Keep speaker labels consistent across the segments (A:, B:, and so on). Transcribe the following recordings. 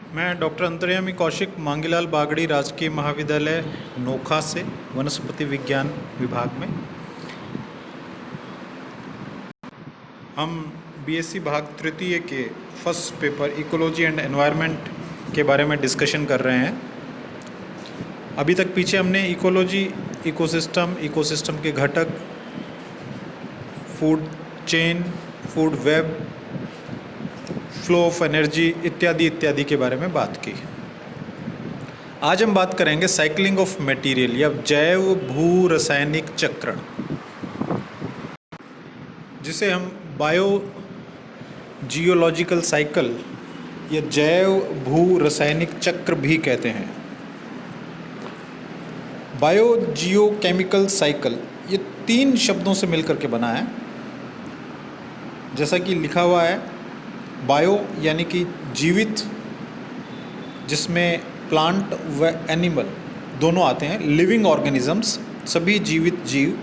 A: मैं डॉक्टर अंतर्यामी कौशिक मांगीलाल बागड़ी राजकीय महाविद्यालय नोखा से वनस्पति विज्ञान विभाग में हम बीएससी भाग तृतीय के first paper ecology and environment के बारे में डिस्कशन कर रहे हैं। अभी तक पीछे हमने इकोलॉजी, इकोसिस्टम के घटक, food chain, food web, flow of energy इत्यादि के बारे में बात की। आज हम बात करेंगे साइकिलिंग ऑफ मटेरियल या जैव भू रासायनिक चक्रण, जिसे हम बायो जियोलॉजिकल साइकिल या जैव भू रासायनिक चक्र भी कहते हैं। बायो जियो केमिकल साइकिल ये 3 शब्दों से मिलकर के बना है। जैसा कि लिखा हुआ है, बायो यानी कि जीवित, जिसमें प्लांट व एनिमल दोनों आते हैं, लिविंग ऑर्गेनिजम्स, सभी जीवित जीव।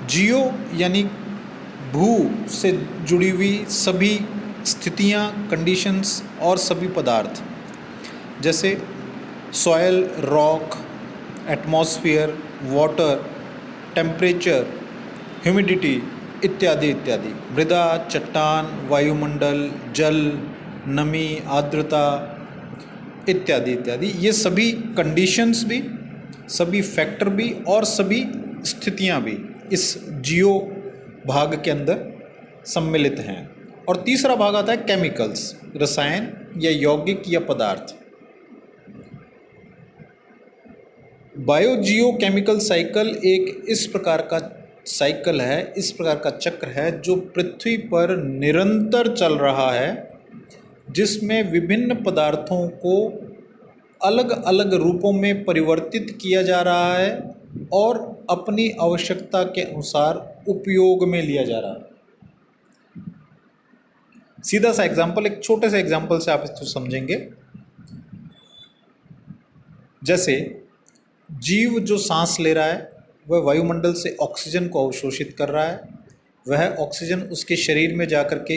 A: जियो यानी भू से जुड़ी हुई सभी स्थितियाँ, कंडीशंस और सभी पदार्थ, जैसे soil, rock, atmosphere, water, temperature, humidity इत्यादि। मृदा, चट्टान, वायुमंडल, जल, नमी, आर्द्रता इत्यादि। ये सभी कंडीशंस भी, सभी फैक्टर भी और सभी स्थितियां भी इस जियो भाग के अंदर सम्मिलित हैं। और तीसरा भाग आता है केमिकल्स, रसायन या यौगिक या पदार्थ। बायोजियो केमिकल साइकिल एक इस प्रकार का साइकिल है, इस प्रकार का चक्र है जो पृथ्वी पर निरंतर चल रहा है, जिसमें विभिन्न पदार्थों को अलग अलग रूपों में परिवर्तित किया जा रहा है और अपनी आवश्यकता के अनुसार उपयोग में लिया जा रहा है। सीधा सा एग्जाम्पल, एक छोटे से एग्जाम्पल से आप इसको समझेंगे। जैसे जीव जो सांस ले रहा है वह वायुमंडल से ऑक्सीजन को अवशोषित कर रहा है। वह ऑक्सीजन उसके शरीर में जाकर के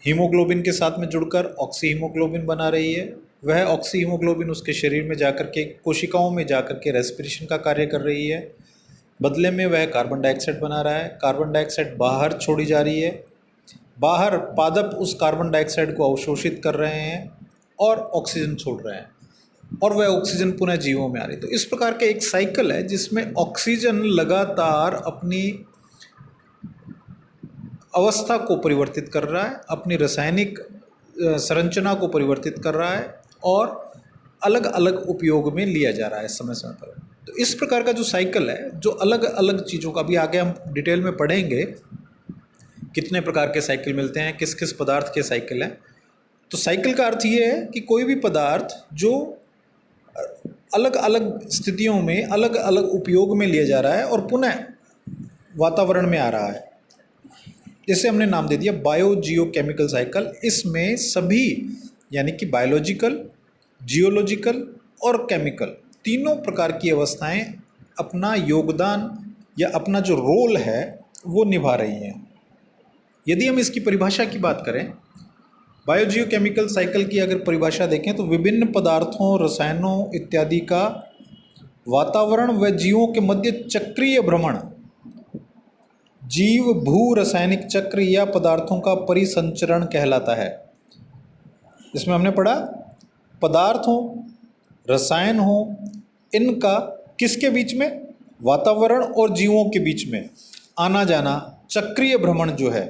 A: हीमोग्लोबिन के साथ में जुड़कर ऑक्सी हीमोग्लोबिन बना रही है। वह ऑक्सी हीमोग्लोबिन उसके शरीर में जाकर के कोशिकाओं में जाकर के रेस्पिरेशन का कार्य कर रही है। बदले में वह कार्बन डाइऑक्साइड बना रहा है। कार्बन डाइऑक्साइड बाहर छोड़ी जा रही है। बाहर पादप उस कार्बन डाइऑक्साइड को अवशोषित कर रहे हैं और ऑक्सीजन छोड़ रहे हैं, और वह ऑक्सीजन पुनः जीवों में आ रही है। तो इस प्रकार का एक साइकिल है जिसमें ऑक्सीजन लगातार अपनी अवस्था को परिवर्तित कर रहा है, अपनी रासायनिक संरचना को परिवर्तित कर रहा है और अलग अलग उपयोग में लिया जा रहा है समय समय पर। तो इस प्रकार का जो साइकिल है, जो अलग अलग चीज़ों का, अभी आगे हम डिटेल में पढ़ेंगे कितने प्रकार के साइकिल मिलते हैं, किस किस पदार्थ के साइकिल हैं। तो साइकिल का अर्थ ये है कि कोई भी पदार्थ जो अलग अलग स्थितियों में अलग अलग उपयोग में लिया जा रहा है और पुनः वातावरण में आ रहा है, जिसे हमने नाम दे दिया बायो जियो केमिकल साइकिल। इसमें सभी यानी कि बायोलॉजिकल, जियोलॉजिकल और केमिकल तीनों प्रकार की अवस्थाएं अपना योगदान या अपना जो रोल है वो निभा रही हैं। यदि हम इसकी परिभाषा की बात करें, बायोजियो केमिकल साइकिल की अगर परिभाषा देखें तो विभिन्न पदार्थों, रसायनों इत्यादि का वातावरण व जीवों के मध्य चक्रीय भ्रमण जीव भू रासायनिक चक्र या पदार्थों का परिसंचरण कहलाता है। इसमें हमने पढ़ा पदार्थ हो, रसायन हो, इनका किसके बीच में, वातावरण और जीवों के बीच में आना जाना, चक्रीय भ्रमण जो है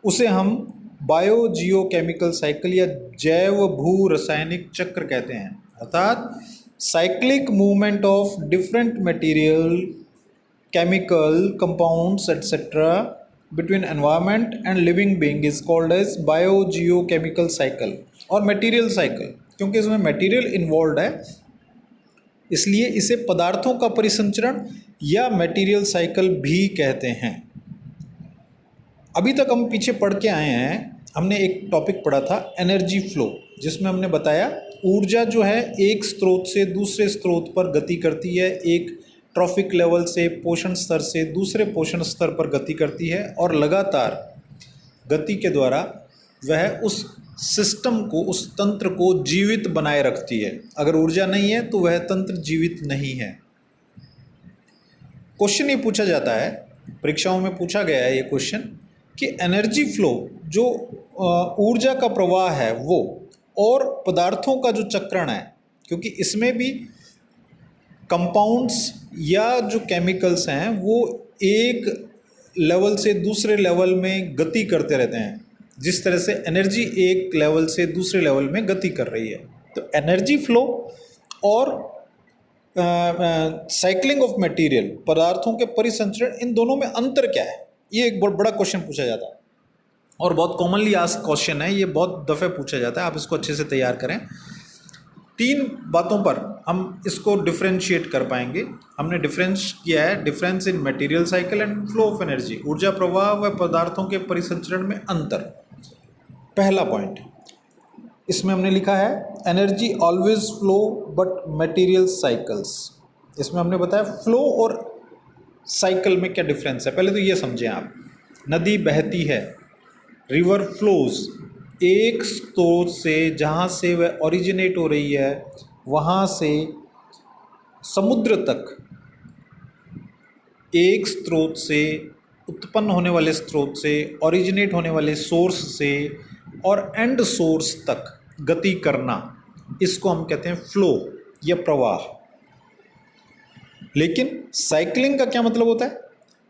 A: उसे हम बायो जियो केमिकल साइकिल या जैव भू रासायनिक चक्र कहते हैं। अर्थात cyclic movement of different material, chemical compounds etc. between environment and living being is called as biogeochemical cycle और material cycle। क्योंकि इसमें मटेरियल इन्वॉल्व है, इसलिए इसे पदार्थों का परिसंचरण या मटेरियल साइकिल भी कहते हैं। अभी तक हम पीछे पढ़ के आए हैं, हमने एक टॉपिक पढ़ा था एनर्जी फ्लो, जिसमें हमने बताया ऊर्जा जो है एक स्रोत से दूसरे स्रोत पर गति करती है, एक ट्रॉफिक लेवल से, पोषण स्तर से दूसरे पोषण स्तर पर गति करती है और लगातार गति के द्वारा वह उस सिस्टम को, उस तंत्र को जीवित बनाए रखती है। अगर ऊर्जा नहीं है तो वह तंत्र जीवित नहीं है। क्वेश्चन ये पूछा जाता है, परीक्षाओं में पूछा गया है ये क्वेश्चन, कि एनर्जी फ्लो, जो ऊर्जा का प्रवाह है वो, और पदार्थों का जो चक्रण है, क्योंकि इसमें भी कंपाउंड्स या जो केमिकल्स हैं वो एक लेवल से दूसरे लेवल में गति करते रहते हैं, जिस तरह से एनर्जी एक लेवल से दूसरे लेवल में गति कर रही है। तो एनर्जी फ्लो और साइक्लिंग ऑफ मटेरियल, पदार्थों के परिसंचरण, इन दोनों में अंतर क्या है? ये एक बहुत बड़ा क्वेश्चन पूछा जाता है और बहुत कॉमनली आस्क्ड क्वेश्चन है, ये बहुत दफ़े पूछा जाता है। आप इसको अच्छे से तैयार करें। 3 बातों पर हम इसको डिफ्रेंशिएट कर पाएंगे। हमने डिफरेंस किया है, difference in material cycle and flow of energy, ऊर्जा प्रवाह व पदार्थों के परिसंचरण में अंतर। पहला पॉइंट इसमें हमने लिखा है, energy always flow but material cycles. इसमें हमने बताया फ्लो और साइकिल में क्या डिफरेंस है। पहले तो ये समझें आप, नदी बहती है, रिवर फ्लोज, एक स्रोत से जहाँ से वह ओरिजिनेट हो रही है वहाँ से समुद्र तक, एक स्रोत से, उत्पन्न होने वाले स्रोत से, ओरिजिनेट होने वाले सोर्स से और एंड सोर्स तक गति करना, इसको हम कहते हैं फ्लो या प्रवाह। लेकिन साइक्लिंग का क्या मतलब होता है?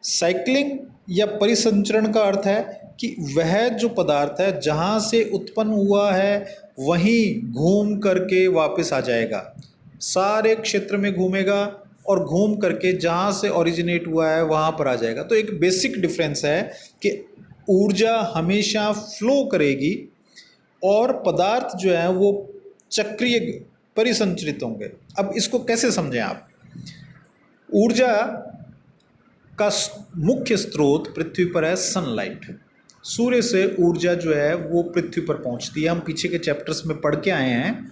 A: साइक्लिंग या परिसंचरण का अर्थ है कि वह जो पदार्थ है जहाँ से उत्पन्न हुआ है वहीं घूम करके वापस आ जाएगा, सारे क्षेत्र में घूमेगा और घूम करके जहाँ से ओरिजिनेट हुआ है वहाँ पर आ जाएगा। तो एक बेसिक डिफरेंस है कि ऊर्जा हमेशा फ्लो करेगी और पदार्थ जो है वो चक्रीय परिसंचरित होंगे। अब इसको कैसे समझें आप? ऊर्जा का मुख्य स्रोत पृथ्वी पर है सनलाइट। सूर्य से ऊर्जा जो है वो पृथ्वी पर पहुंचती है। हम पीछे के चैप्टर्स में पढ़ के आए हैं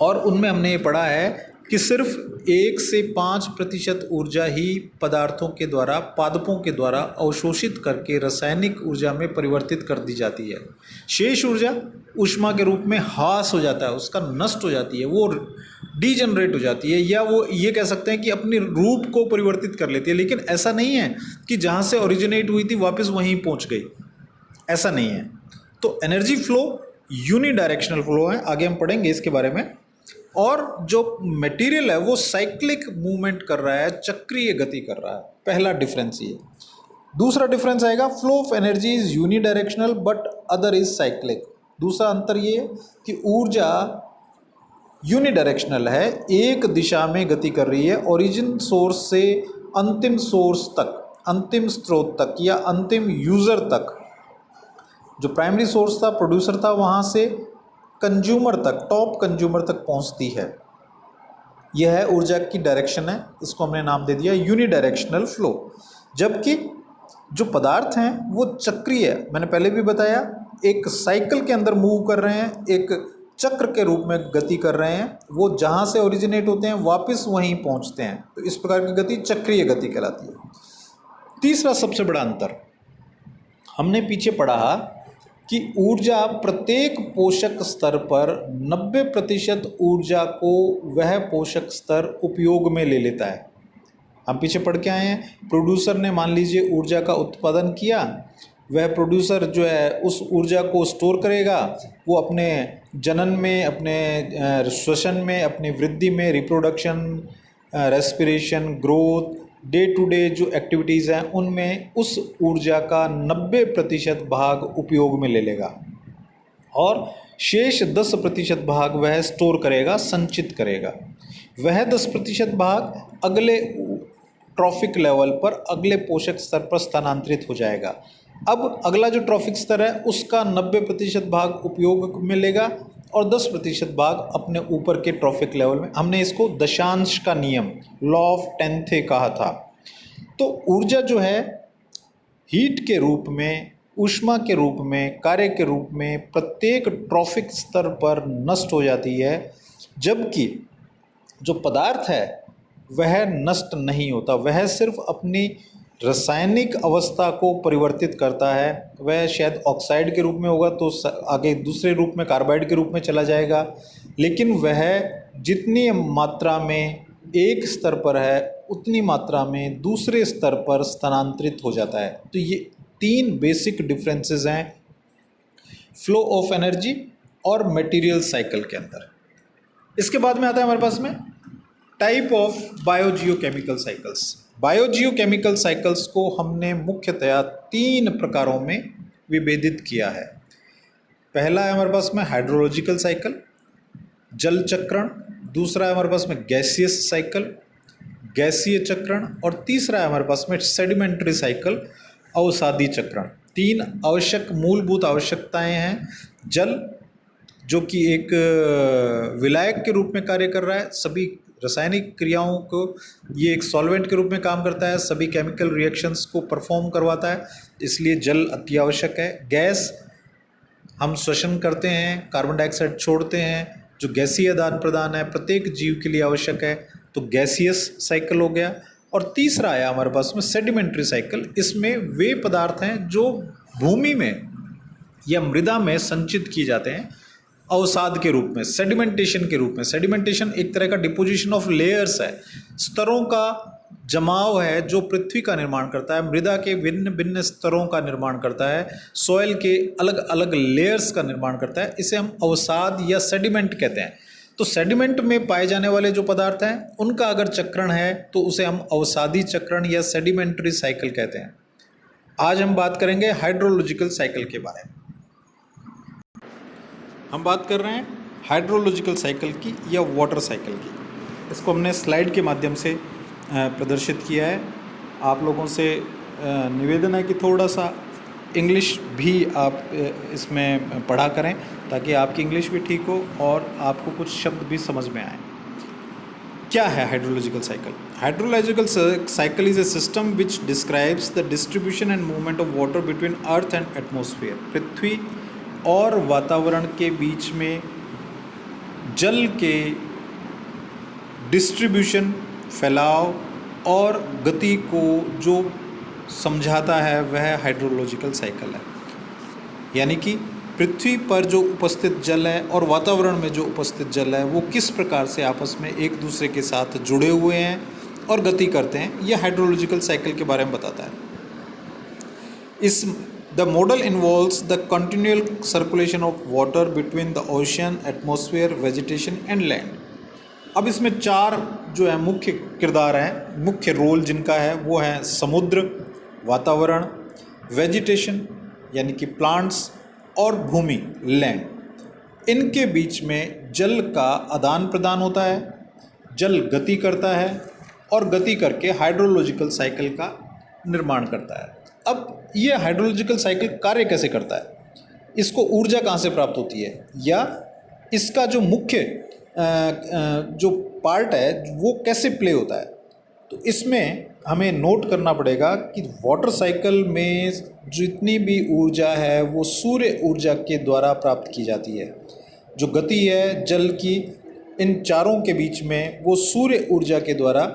A: और उनमें हमने ये पढ़ा है कि सिर्फ 1 से 5% ऊर्जा ही पदार्थों के द्वारा, पादपों के द्वारा अवशोषित करके रासायनिक ऊर्जा में परिवर्तित कर दी जाती है। शेष ऊर्जा ऊष्मा के रूप में ह्रास हो जाता है, उसका नष्ट हो जाती है, वो डीजनरेट हो जाती है, या वो ये कह सकते हैं कि अपने रूप को परिवर्तित कर लेती है। लेकिन ऐसा नहीं है कि जहाँ से ओरिजिनेट हुई थी वापस वहीं पहुँच गई, ऐसा नहीं है। तो एनर्जी फ्लो यूनिडायरेक्शनल फ्लो है, आगे हम पढ़ेंगे इसके बारे में। और जो मटेरियल है वो साइक्लिक मूवमेंट कर रहा है, चक्रीय गति कर रहा है। पहला डिफरेंस ये। दूसरा डिफरेंस आएगा, flow of energy is unidirectional but other is cyclic. दूसरा अंतर ये है कि ऊर्जा यूनिडायरेक्शनल है, एक दिशा में गति कर रही है, ओरिजिन सोर्स से अंतिम सोर्स तक, अंतिम स्रोत तक या अंतिम यूज़र तक। जो प्राइमरी सोर्स था, प्रोड्यूसर था, वहाँ से कंज्यूमर तक, टॉप कंज्यूमर तक पहुँचती है। यह है ऊर्जा की डायरेक्शन है, इसको हमने नाम दे दिया यूनिडायरेक्शनल फ्लो। जबकि जो पदार्थ हैं वो चक्रीय है, मैंने पहले भी बताया, एक साइकिल के अंदर मूव कर रहे हैं, एक चक्र के रूप में गति कर रहे हैं। वो जहाँ से ओरिजिनेट होते हैं वापस वहीं पहुँचते हैं। तो इस प्रकार की गति चक्रीय गति कहलाती है। तीसरा सबसे बड़ा अंतर हमने पीछे पढ़ा कि ऊर्जा प्रत्येक पोषक स्तर पर 90% ऊर्जा को वह पोषक स्तर उपयोग में ले लेता है। हम पीछे पढ़ के आए हैं, प्रोड्यूसर ने मान लीजिए ऊर्जा का उत्पादन किया, वह प्रोड्यूसर जो है उस ऊर्जा को स्टोर करेगा, वो अपने जनन में, अपने श्वसन में, अपनी वृद्धि में, reproduction, respiration, growth, day to day जो एक्टिविटीज़ हैं उनमें उस ऊर्जा का 90% भाग उपयोग में ले लेगा और शेष 10% भाग वह स्टोर करेगा, संचित करेगा। वह 10% भाग अगले ट्रॉफिक लेवल पर, अगले पोषक स्तर पर स्थानांतरित हो जाएगा। अब अगला जो ट्रॉफिक स्तर है उसका 90% भाग उपयोग में लेगा और 10% भाग अपने ऊपर के ट्रॉफिक लेवल में। हमने इसको दशांश का नियम, लॉ ऑफ टेंथे कहा था। तो ऊर्जा जो है हीट के रूप में, ऊष्मा के रूप में, कार्य के रूप में प्रत्येक ट्रॉफिक स्तर पर नष्ट हो जाती है, जबकि जो पदार्थ है वह नष्ट नहीं होता, वह सिर्फ अपनी रासायनिक अवस्था को परिवर्तित करता है वह शायद ऑक्साइड के रूप में होगा तो आगे दूसरे रूप में कार्बाइड के रूप में चला जाएगा, लेकिन वह जितनी मात्रा में एक स्तर पर है उतनी मात्रा में दूसरे स्तर पर स्थानांतरित हो जाता है। तो ये 3 बेसिक डिफरेंसेस हैं फ्लो ऑफ एनर्जी और मटेरियल साइकिल के अंदर। इसके बाद में आता है हमारे पास में type of biogeochemical cycles. Biogeochemical cycles को हमने मुख्यतया 3 प्रकारों में विभेदित किया है। पहला है हमारे पास में हाइड्रोलॉजिकल साइकिल, जल चक्रण। दूसरा है हमारे पास में गैसियस साइकिल, गैसीय चक्रण। और तीसरा है हमारे पास में सेडिमेंट्री साइकिल, अवसादी चक्रण। 3 आवश्यक मूलभूत आवश्यकताएं हैं। जल जो कि एक विलायक के रूप में कार्य कर रहा है, सभी रासायनिक क्रियाओं को ये एक सॉल्वेंट के रूप में काम करता है, सभी केमिकल रिएक्शंस को परफॉर्म करवाता है, इसलिए जल अति आवश्यक है। गैस हम श्वसन करते हैं, कार्बन डाइऑक्साइड छोड़ते हैं, जो गैसीय आदान प्रदान है प्रत्येक जीव के लिए आवश्यक है, तो गैसियस साइकिल हो गया। और तीसरा आया हमारे पास में सेडिमेंट्री साइकिल। इसमें वे पदार्थ हैं जो भूमि में या मृदा में संचित किए जाते हैं अवसाद के रूप में, सेडिमेंटेशन के रूप में। सेडिमेंटेशन एक तरह का डिपोजिशन ऑफ लेयर्स है, स्तरों का जमाव है जो पृथ्वी का निर्माण करता है, मृदा के भिन्न भिन्न स्तरों का निर्माण करता है, सॉइल के अलग अलग लेयर्स का निर्माण करता है। इसे हम अवसाद या सेडिमेंट कहते हैं। तो सेडिमेंट में पाए जाने वाले जो पदार्थ हैं उनका अगर चक्रण है तो उसे हम अवसादी चक्रण या सेडिमेंट्री साइकिल कहते हैं। आज हम बात करेंगे हाइड्रोलॉजिकल साइकिल के बारे में। हम बात कर रहे हैं हाइड्रोलॉजिकल साइकिल की या वाटर साइकिल की। इसको हमने स्लाइड के माध्यम से प्रदर्शित किया है। आप लोगों से निवेदन है कि थोड़ा सा इंग्लिश भी आप इसमें पढ़ा करें ताकि आपकी इंग्लिश भी ठीक हो और आपको कुछ शब्द भी समझ में आए। क्या है hydrological cycle? Hydrological cycle is a system which describes the distribution and movement of water between earth and atmosphere. पृथ्वी और वातावरण के बीच में जल के डिस्ट्रीब्यूशन, फैलाव और गति को जो समझाता है वह हाइड्रोलॉजिकल साइकिल है। यानी कि पृथ्वी पर जो उपस्थित जल है और वातावरण में जो उपस्थित जल है वो किस प्रकार से आपस में एक दूसरे के साथ जुड़े हुए हैं और गति करते हैं, यह हाइड्रोलॉजिकल साइकिल के बारे में बताता है। इस The model involves the continual circulation of water between the ocean, atmosphere, vegetation and land. अब इसमें 4 जो है मुख्य किरदार हैं, मुख्य रोल जिनका है वो है समुद्र, वातावरण, वेजिटेशन यानी कि प्लांट्स और भूमि, लैंड। इनके बीच में जल का आदान प्रदान होता है, जल गति करता है और गति करके हाइड्रोलॉजिकल साइकिल का निर्माण करता है। अब ये हाइड्रोलॉजिकल साइकिल कार्य कैसे करता है, इसको ऊर्जा कहाँ से प्राप्त होती है, या इसका जो मुख्य जो पार्ट है वो कैसे प्ले होता है, तो इसमें हमें नोट करना पड़ेगा कि वाटर साइकिल में जितनी भी ऊर्जा है वो सूर्य ऊर्जा के द्वारा प्राप्त की जाती है। जो गति है जल की इन चारों के बीच में वो सूर्य ऊर्जा के द्वारा,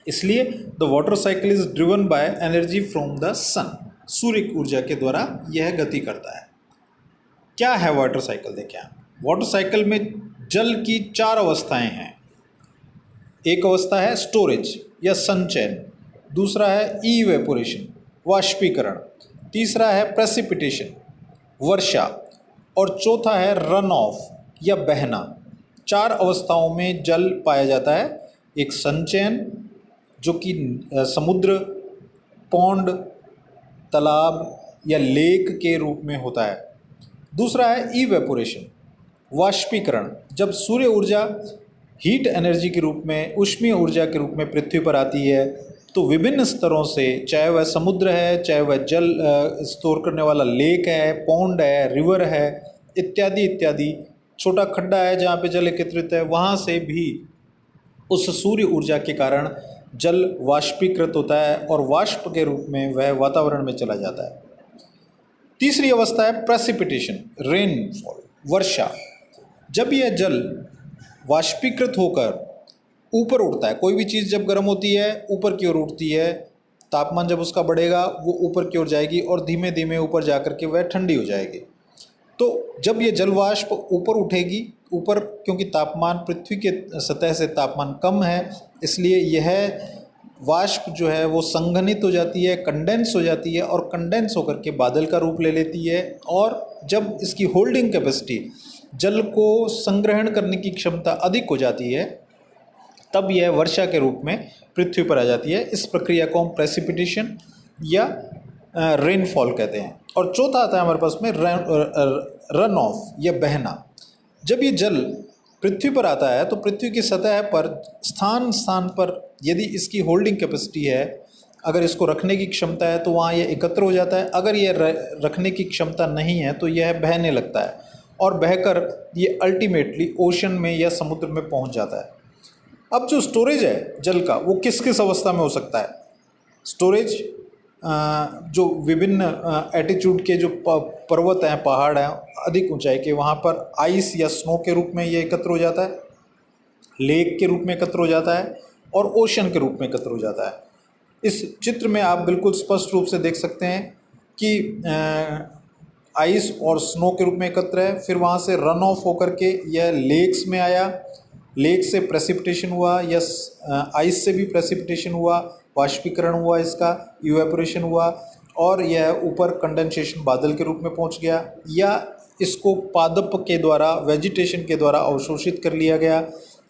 A: इसलिए the water cycle is driven by energy from the sun. सूर्य ऊर्जा के द्वारा यह गति करता है। क्या है वाटर साइकिल? देखें आप, वाटर साइकिल में जल की 4 अवस्थाएं हैं। एक अवस्था है स्टोरेज या संचयन, दूसरा है इवेपोरेशन वाष्पीकरण, तीसरा है प्रेसिपिटेशन वर्षा और चौथा है रन ऑफ या बहना। 4 अवस्थाओं में जल पाया जाता है। एक संचयन जो कि समुद्र, पौंड, तालाब या लेक के रूप में होता है। दूसरा है इवेपोरेशन वाष्पीकरण, जब सूर्य ऊर्जा हीट एनर्जी के रूप में, ऊष्मीय ऊर्जा के रूप में पृथ्वी पर आती है तो विभिन्न स्तरों से, चाहे वह समुद्र है, चाहे वह जल स्टोर करने वाला लेक है, पौंड है, रिवर है इत्यादि इत्यादि, छोटा खड्डा है जहाँ पे जल एकत्रित है, वहाँ से भी उस सूर्य ऊर्जा के कारण जल वाष्पीकृत होता है और वाष्प के रूप में वह वातावरण में चला जाता है। तीसरी अवस्था है प्रेसिपिटेशन, रेनफॉल, वर्षा। जब यह जल वाष्पीकृत होकर ऊपर उठता है, कोई भी चीज़ जब गर्म होती है ऊपर की ओर उठती है तापमान जब उसका बढ़ेगा वो ऊपर की ओर जाएगी और धीमे धीमे ऊपर जा कर के वह ठंडी हो जाएगी। तो जब ये जल वाष्प ऊपर उठेगी, ऊपर क्योंकि तापमान पृथ्वी के सतह से तापमान कम है, इसलिए यह वाष्प जो है वो संघनित हो जाती है, कंडेंस हो जाती है और कंडेंस होकर के बादल का रूप ले लेती है। और जब इसकी होल्डिंग कैपेसिटी, जल को संग्रहण करने की क्षमता अधिक हो जाती है, तब यह वर्षा के रूप में पृथ्वी पर आ जाती है। इस प्रक्रिया को हम प्रेसिपिटेशन या रेनफॉल कहते हैं। और चौथा आता है हमारे पास में रन ऑफ या बहना। जब ये जल पृथ्वी पर आता है तो पृथ्वी की सतह पर स्थान स्थान पर यदि इसकी होल्डिंग कैपेसिटी है, अगर इसको रखने की क्षमता है तो वहाँ यह एकत्र हो जाता है। अगर यह रखने की क्षमता नहीं है तो यह बहने लगता है और बहकर ये अल्टीमेटली ओशन में या समुद्र में पहुँच जाता है। अब जो स्टोरेज है जल का वो किस किस अवस्था में हो सकता है? स्टोरेज जो विभिन्न एटीट्यूड के जो पर्वत हैं, पहाड़ हैं अधिक ऊंचाई के, वहाँ पर आइस या स्नो के रूप में ये एकत्र हो जाता है, लेक के रूप में एकत्र हो जाता है और ओशन के रूप में एकत्र हो जाता है। इस चित्र में आप बिल्कुल स्पष्ट रूप से देख सकते हैं कि आइस और स्नो के रूप में एकत्र है, फिर वहाँ से रन ऑफ होकर के यह लेक्स में आया, लेक से प्रेसिपिटेशन हुआ या आइस से भी प्रेसिपिटेशन हुआ, वाष्पीकरण हुआ, इसका इवेपोरेशन हुआ और यह ऊपर कंडेंसेशन बादल के रूप में पहुंच गया, या इसको पादप के द्वारा, वेजिटेशन के द्वारा अवशोषित कर लिया गया,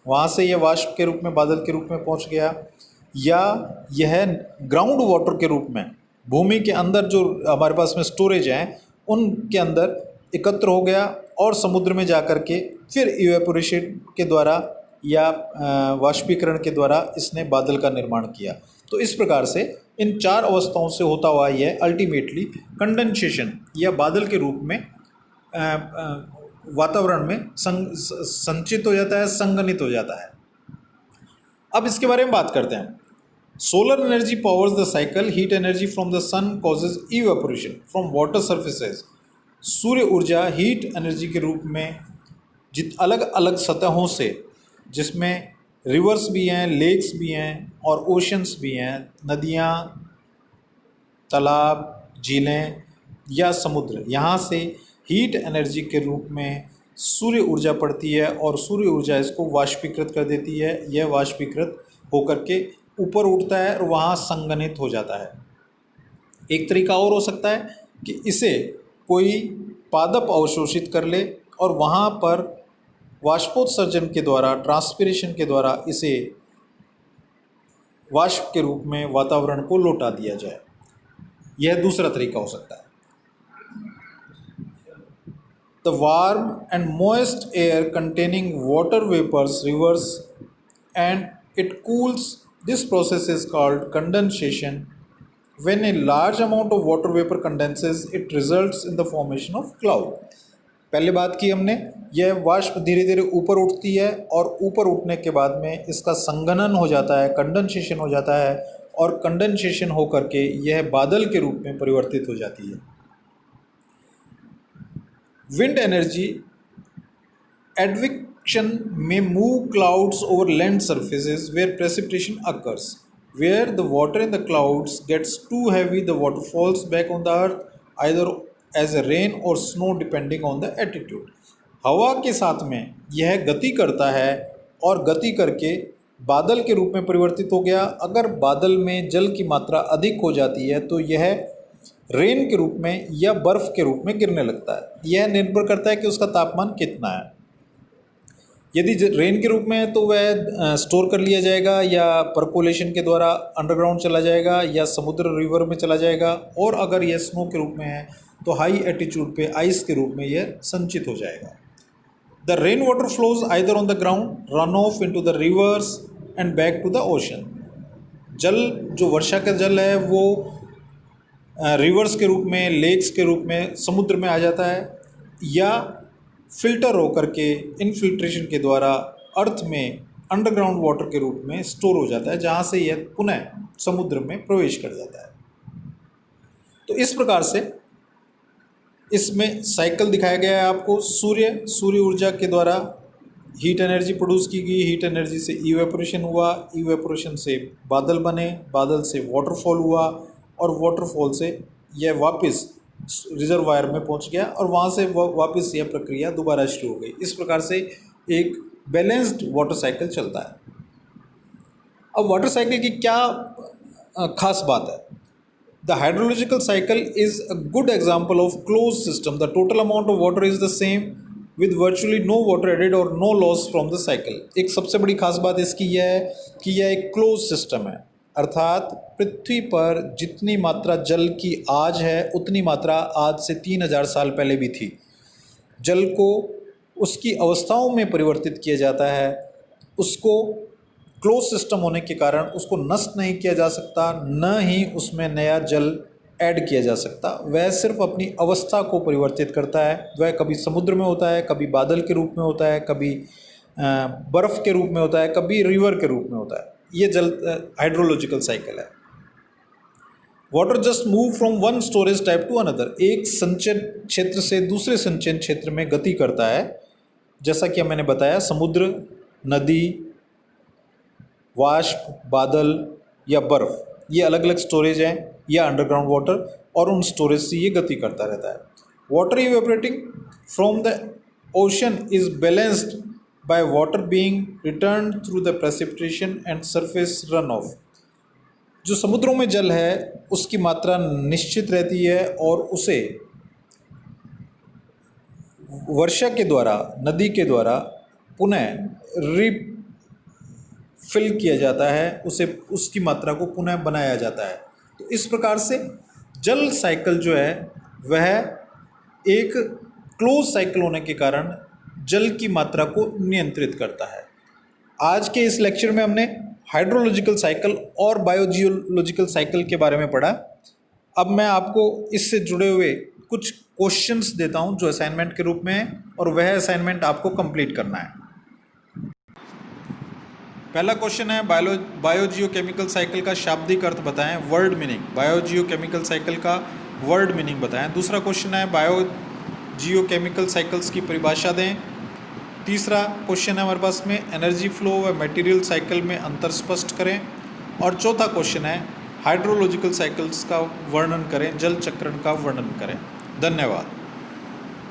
A: वहाँ से यह वाष्प के रूप में, बादल के रूप में पहुंच गया, या यह ग्राउंड वाटर के रूप में भूमि के अंदर जो हमारे पास में स्टोरेज हैं उनके अंदर एकत्र हो गया और समुद्र में जा कर के फिर इवेपोरेशन के द्वारा या वाष्पीकरण के द्वारा इसने बादल का निर्माण किया। तो इस प्रकार से इन चार अवस्थाओं से होता हुआ यह अल्टीमेटली कंडेंसेशन या बादल के रूप में वातावरण में संचित हो जाता है, संघनित हो जाता है। अब इसके बारे में बात करते हैं। Solar energy powers the cycle, heat energy from the sun causes evaporation from water surfaces. सूर्य ऊर्जा हीट एनर्जी के रूप में अलग अलग सतहों से, जिसमें रिवर्स भी हैं, लेक्स भी हैं और ओशंस भी हैं, नदियाँ, तालाब, झीलें या समुद्र, यहाँ से हीट एनर्जी के रूप में सूर्य ऊर्जा पड़ती है और सूर्य ऊर्जा इसको वाष्पीकृत कर देती है। यह वाष्पीकृत होकर के ऊपर उठता है और वहाँ संघनित हो जाता है। एक तरीका और हो सकता है कि इसे कोई पादप अवशोषित कर ले और वहाँ पर वाष्पोत्सर्जन के द्वारा, ट्रांसपिरेशन के द्वारा इसे वाष्प के रूप में वातावरण को लौटा दिया जाए। यह दूसरा तरीका हो सकता है। The warm and moist air containing water vapors reverse and it cools. This process is called condensation. When a large amount of water vapor condenses, it results in the formation of cloud. पहले बात की हमने, यह वाष्प धीरे धीरे ऊपर उठती है और ऊपर उठने के बाद में इसका संघनन हो जाता है, कंडेंसेशन हो जाता है और कंडेंसेशन होकर के यह बादल के रूप में परिवर्तित हो जाती है। Wind energy advection may move clouds over land surfaces where precipitation occurs. Where the water in the clouds gets too heavy, the water falls back on the earth either as a rain or snow depending on the altitude. हवा के साथ में यह गति करता है और गति करके बादल के रूप में परिवर्तित हो गया। अगर बादल में जल की मात्रा अधिक हो जाती है तो यह रेन के रूप में या बर्फ़ के रूप में गिरने लगता है। यह निर्भर करता है कि उसका तापमान कितना है। यदि रेन के रूप में है तो वह स्टोर कर लिया जाएगा या परकोलेशन के द्वारा अंडरग्राउंड चला जाएगा या समुद्र रिवर में चला जाएगा, और अगर यह स्नो के रूप में है तो हाई एटीट्यूड पे आइस के रूप में यह संचित हो जाएगा। The rain water flows either on the ground, run off into the rivers and back to the ocean. जल जो वर्षा का जल है वो रिवर्स के रूप में, लेक्स के रूप में समुद्र में आ जाता है या फिल्टर होकर के इनफिल्ट्रेशन के द्वारा अर्थ में अंडरग्राउंड वाटर के रूप में स्टोर हो जाता है, जहाँ से यह पुनः समुद्र में प्रवेश कर जाता है। तो इस प्रकार से इसमें साइकिल दिखाया गया है आपको। सूर्य ऊर्जा के द्वारा हीट एनर्जी प्रोड्यूस की गई, हीट एनर्जी से इवेपोरेशन हुआ, इवेपोरेशन से बादल बने, बादल से वाटरफॉल हुआ और वाटरफॉल से यह वापस रिजर्वायर में पहुंच गया और वहाँ से वापस यह प्रक्रिया दोबारा शुरू हो गई। इस प्रकार से एक बैलेंस्ड वाटर साइकिल चलता है। अब वाटर साइकिल की क्या खास बात है? The hydrological cycle is a good example of close system. The total amount of water is the same with virtually no water added और no loss from the cycle. एक सबसे बड़ी खास बात इसकी यह है कि यह एक क्लोज सिस्टम है, अर्थात पृथ्वी पर जितनी मात्रा जल की आज है उतनी मात्रा आज से 3000 साल पहले भी थी। जल को उसकी अवस्थाओं में परिवर्तित किया जाता है, उसको क्लोज सिस्टम होने के कारण उसको नष्ट नहीं किया जा सकता, न ही उसमें नया जल ऐड किया जा सकता। वह सिर्फ अपनी अवस्था को परिवर्तित करता है। वह कभी समुद्र में होता है, कभी बादल के रूप में होता है, कभी बर्फ़ के रूप में होता है, कभी रिवर के रूप में होता है। ये जल हाइड्रोलॉजिकल साइकिल है। Water just move from one storage type two another. एक संचयन क्षेत्र से दूसरे संचयन क्षेत्र में गति करता है। जैसा कि मैंने बताया, समुद्र, नदी, वाष्प, बादल या बर्फ़, ये अलग अलग स्टोरेज हैं या अंडरग्राउंड वाटर, और उन स्टोरेज से ये गति करता रहता है। Water evaporating from the ocean is balanced by water being return through the precipitation and surface run of. जो समुद्रों में जल है उसकी मात्रा निश्चित रहती है और उसे वर्षा के द्वारा, नदी के द्वारा पुनः फिल किया जाता है, उसे उसकी मात्रा को पुनः बनाया जाता है। तो इस प्रकार से जल साइकिल जो है वह एक क्लोज साइकिल होने के कारण जल की मात्रा को नियंत्रित करता है। आज के इस लेक्चर में हमने हाइड्रोलॉजिकल साइकिल और बायोजियोलॉजिकल साइकिल के बारे में पढ़ा। अब मैं आपको इससे जुड़े हुए कुछ क्वेश्चंस देता हूं जो असाइनमेंट के रूप में है, और वह असाइनमेंट आपको कंप्लीट करना है। पहला क्वेश्चन है, बायोजियोकेमिकल साइकिल का शाब्दिक अर्थ बताएं, वर्ड मीनिंग। बायोजियोकेमिकल साइकिल का वर्ड मीनिंग बताएं। दूसरा क्वेश्चन है, बायोजियोकेमिकल साइकिल्स की परिभाषा दें। तीसरा क्वेश्चन है हमारे पास में, एनर्जी फ्लो व मटेरियल साइकिल में अंतर स्पष्ट करें। और चौथा क्वेश्चन है, हाइड्रोलॉजिकल साइकिल्स का वर्णन करें, जल चक्रण का वर्णन करें। धन्यवाद।